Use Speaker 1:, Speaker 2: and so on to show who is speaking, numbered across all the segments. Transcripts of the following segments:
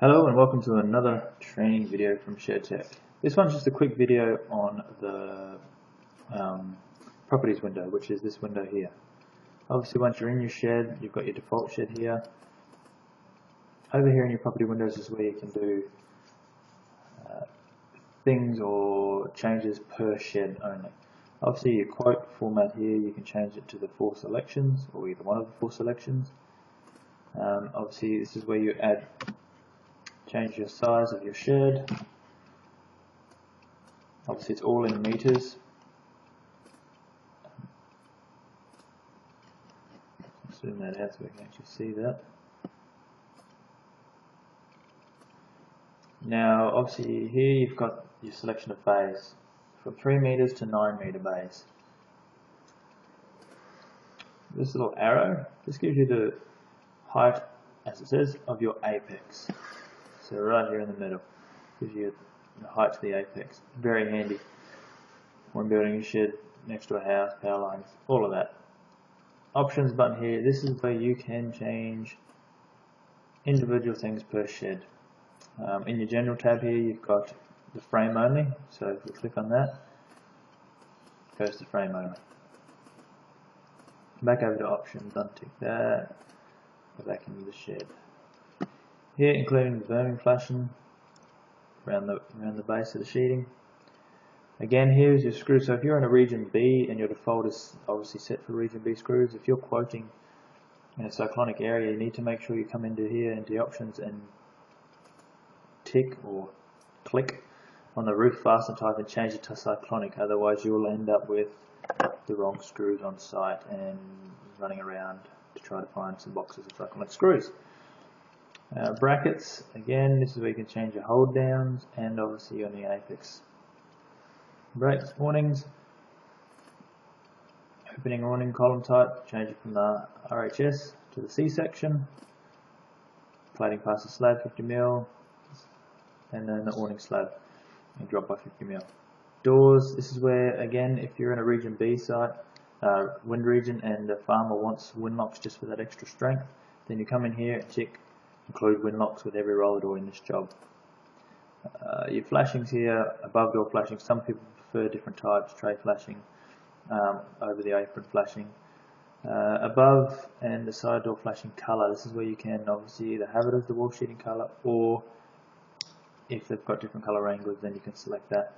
Speaker 1: Hello and welcome to another training video from ShedTech. This one's just a quick video on the properties window, which is this window here. Obviously once you're in your shed, you've got your default shed here. Over here in your property windows is where you can do things or changes per shed only. Obviously your quote format here, you can change it to the 4 selections or either one of the 4 selections. Obviously this is where you change your size of your shed. Obviously it's all in meters. Zoom that out so we can actually see that. Now obviously here you've got your selection of bays from 3 meters to 9 meter bays. This little arrow just gives you the height, as it says, of your apex. So right here in the middle gives you the height to the apex. Very handy when building a shed next to a house, power lines, all of that. Options button here, this is where you can change individual things per shed. In your general tab here you've got the frame only, so if you click on that, it goes to frame only. Back over to options, untick that, go back into the shed. Here, including the burning flashing around the base of the sheeting. Again, here's your screw. So if you're in a region B and your default is obviously set for region B screws, if you're quoting in a cyclonic area, you need to make sure you come into here, into the options, and tick or click on the roof fasten type and change it to cyclonic. Otherwise, you'll end up with the wrong screws on site and running around to try to find some boxes of cyclonic screws. Brackets, again, this is where you can change your hold downs and obviously on the apex. Brakes, awnings, opening awning column type, change it from the RHS to the C section, plating past the slab 50mm, and then the awning slab and drop by 50mm. Doors, this is where, again, if you're in a region B site, wind region, and the farmer wants wind locks just for that extra strength, then you come in here and tick include wind locks with every roller door in this job. Your flashings here, above door flashing, some people prefer different types, tray flashing, over the apron flashing. Above and the side door flashing colour, this is where you can obviously either have it as the wall sheeting colour, or if they've got different colour angles then you can select that.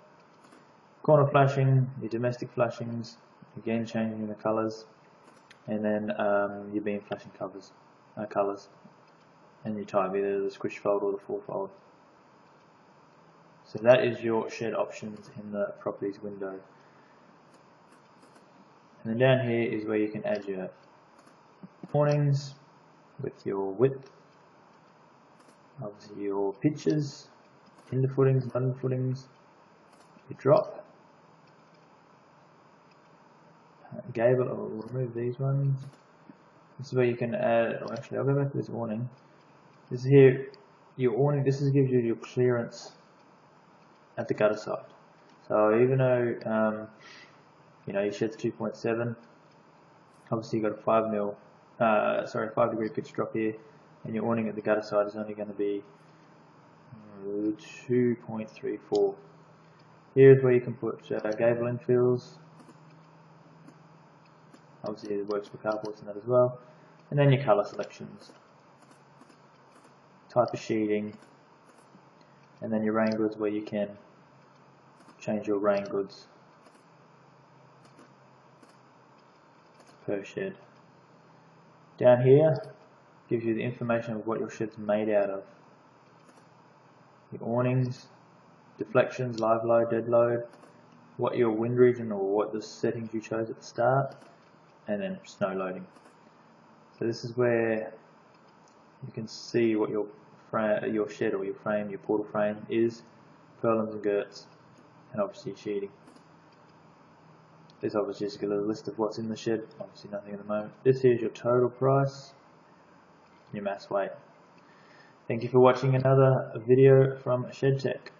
Speaker 1: Corner flashing, your domestic flashings, again changing the colours, and then your beam flashing colours. And you type either the squish fold or the 4-fold. So that is your shed options in the properties window. And then down here is where you can add your awnings with your width, obviously your pitches, hinder footings, button footings, your drop, gable. I'll remove these ones. This is where you can add, or actually I'll go back to this awning. This is here, your awning, gives you your clearance at the gutter side. So even though your shed's 2.7, obviously you've got a 5 degree pitch drop here, and your awning at the gutter side is only going to be 2.34. Here's where you can put gable infills. Obviously it works for carports and that as well. And then your colour selections, type of sheeting, and then your rain goods, where you can change your rain goods per shed. Down here gives you the information of what your shed's made out of. Your awnings, deflections, live load, dead load, what your wind region or what the settings you chose at the start, and then snow loading. So this is where you can see what your shed or your frame, your portal frame is, purlins and girts, and obviously sheeting. This obviously just gives a list of what's in the shed, obviously nothing at the moment. This here is your total price, your mass weight. Thank you for watching another video from ShedTech.